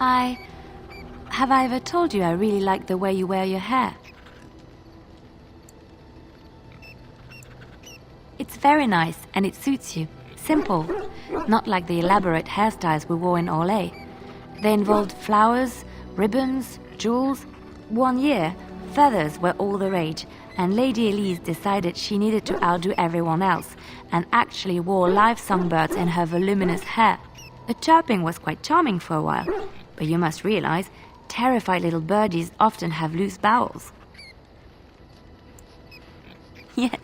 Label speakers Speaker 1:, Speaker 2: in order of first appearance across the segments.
Speaker 1: Have I ever told you I really like the way you wear your hair? It's very nice and it suits you. Simple. Not like the elaborate hairstyles we wore in Orlais. They involved flowers, ribbons, jewels. One year, feathers were all the rage, and Lady Elise decided she needed to outdo everyone else and actually wore live songbirds in her voluminous hair. The chirping was quite charming for a while, but you must realize, terrified little birdies often have loose bowels. Yes,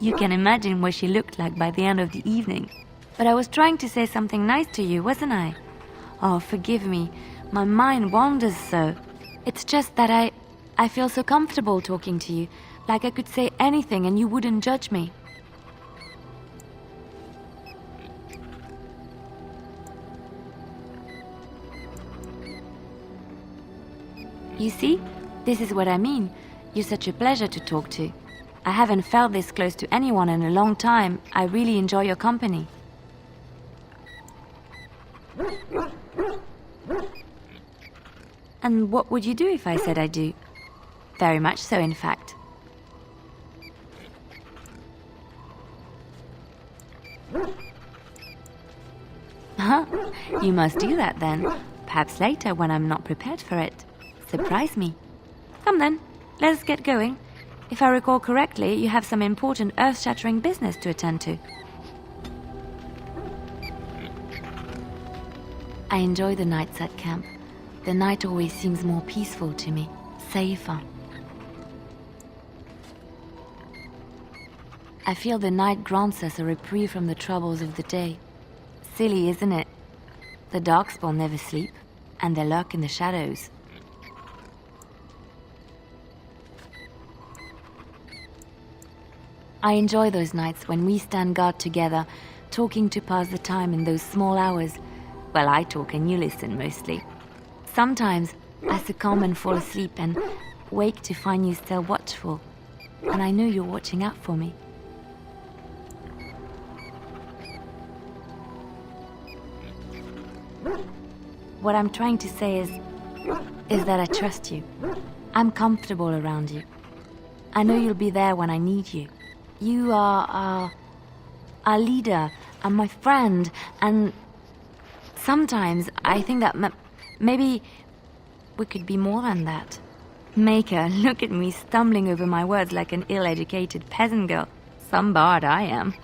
Speaker 1: you can imagine what she looked like by the end of the evening. But I was trying to say something nice to you, wasn't I? Oh, forgive me. My mind wanders so. It's just that I feel so comfortable talking to you, like I could say anything and you wouldn't judge me. You see, this is what I mean. You're such a pleasure to talk to. I haven't felt this close to anyone in a long time. I really enjoy your company. And what would you do if I said I do? Very much so, in fact. Huh? You must do that then. Perhaps later when I'm not prepared for it. Surprise me. Come then, let's get going. If I recall correctly, you have some important earth-shattering business to attend to. I enjoy the nights at camp. The night always seems more peaceful to me, safer. I feel the night grants us a reprieve from the troubles of the day. Silly, isn't it? The darkspawn never sleep, and they lurk in the shadows. I enjoy those nights when we stand guard together, talking to pass the time in those small hours. Well, I talk and you listen mostly. Sometimes I succumb and fall asleep and wake to find you still watchful. And I know you're watching out for me. What I'm trying to say is that I trust you. I'm comfortable around you. I know you'll be there when I need you. You are our leader and my friend, and sometimes I think that maybe we could be more than that. Maker, look at me stumbling over my words like an ill-educated peasant girl. Some bard I am.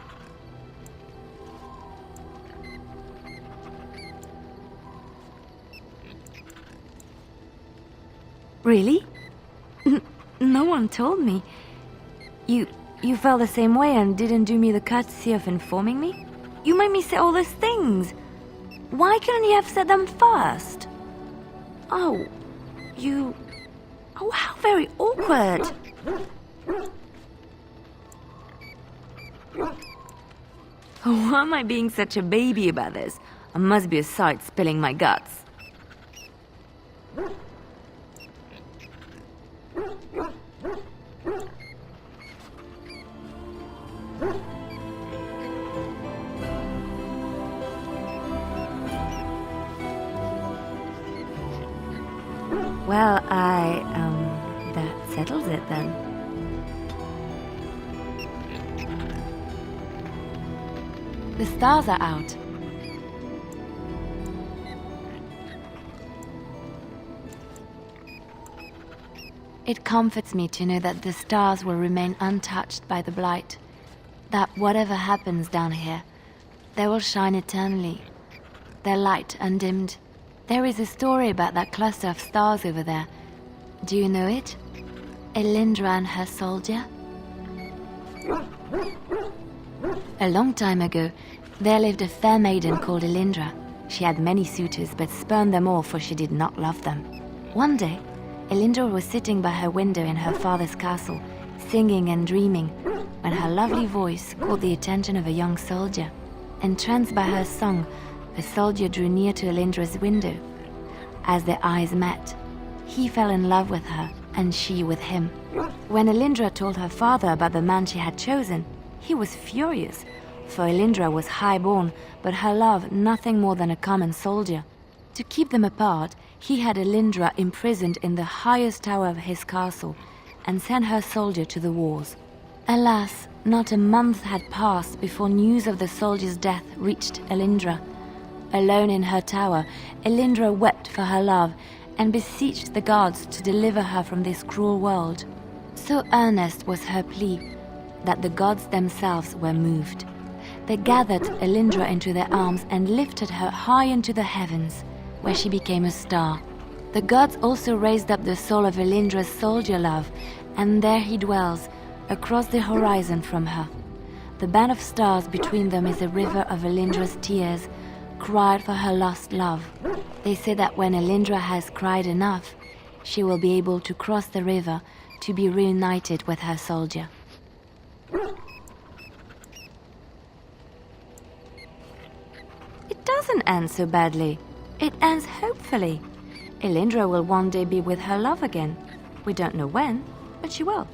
Speaker 1: Really? No one told me. You felt the same way and didn't do me the courtesy of informing me? You made me say all those things. Why couldn't you have said them first? Oh, how very awkward. Why am I being such a baby about this? I must be a sight spilling my guts. Well, that settles it then. The stars are out. It comforts me to know that the stars will remain untouched by the blight, that whatever happens down here, they will shine eternally, their light undimmed. There is a story about that cluster of stars over there. Do you know it? Elindra and her soldier? A long time ago, there lived a fair maiden called Elindra. She had many suitors, but spurned them all, for she did not love them. One day, Elindra was sitting by her window in her father's castle, singing and dreaming, when her lovely voice caught the attention of a young soldier. Entranced by her song, the soldier drew near to Elindra's window. As their eyes met, he fell in love with her, and she with him. When Elindra told her father about the man she had chosen, he was furious, for Elindra was high-born, but her love nothing more than a common soldier. To keep them apart, he had Elindra imprisoned in the highest tower of his castle and sent her soldier to the wars. Alas, not a month had passed before news of the soldier's death reached Elindra. Alone in her tower, Elindra wept for her love and beseeched the gods to deliver her from this cruel world. So earnest was her plea that the gods themselves were moved. They gathered Elindra into their arms and lifted her high into the heavens, where she became a star. The gods also raised up the soul of Elindra's soldier love, and there he dwells, across the horizon from her. The band of stars between them is a river of Elindra's tears, cried for her lost love. They say that when Elindra has cried enough, she will be able to cross the river to be reunited with her soldier. It doesn't end so badly. It ends hopefully. Elindra will one day be with her love again. We don't know when, but she will.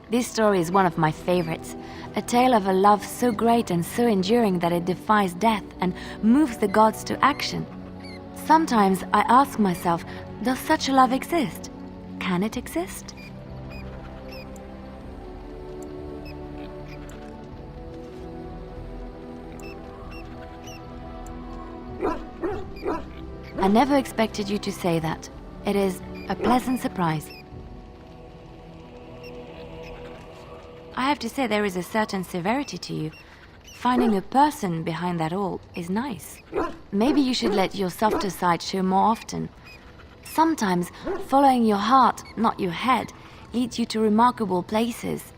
Speaker 1: This story is one of my favorites, a tale of a love so great and so enduring that it defies death and moves the gods to action. Sometimes I ask myself, does such a love exist? Can it exist? I never expected you to say that. It is a pleasant surprise. I have to say there is a certain severity to you. Finding a person behind that all is nice. Maybe you should let your softer side show more often. Sometimes following your heart, not your head, leads you to remarkable places.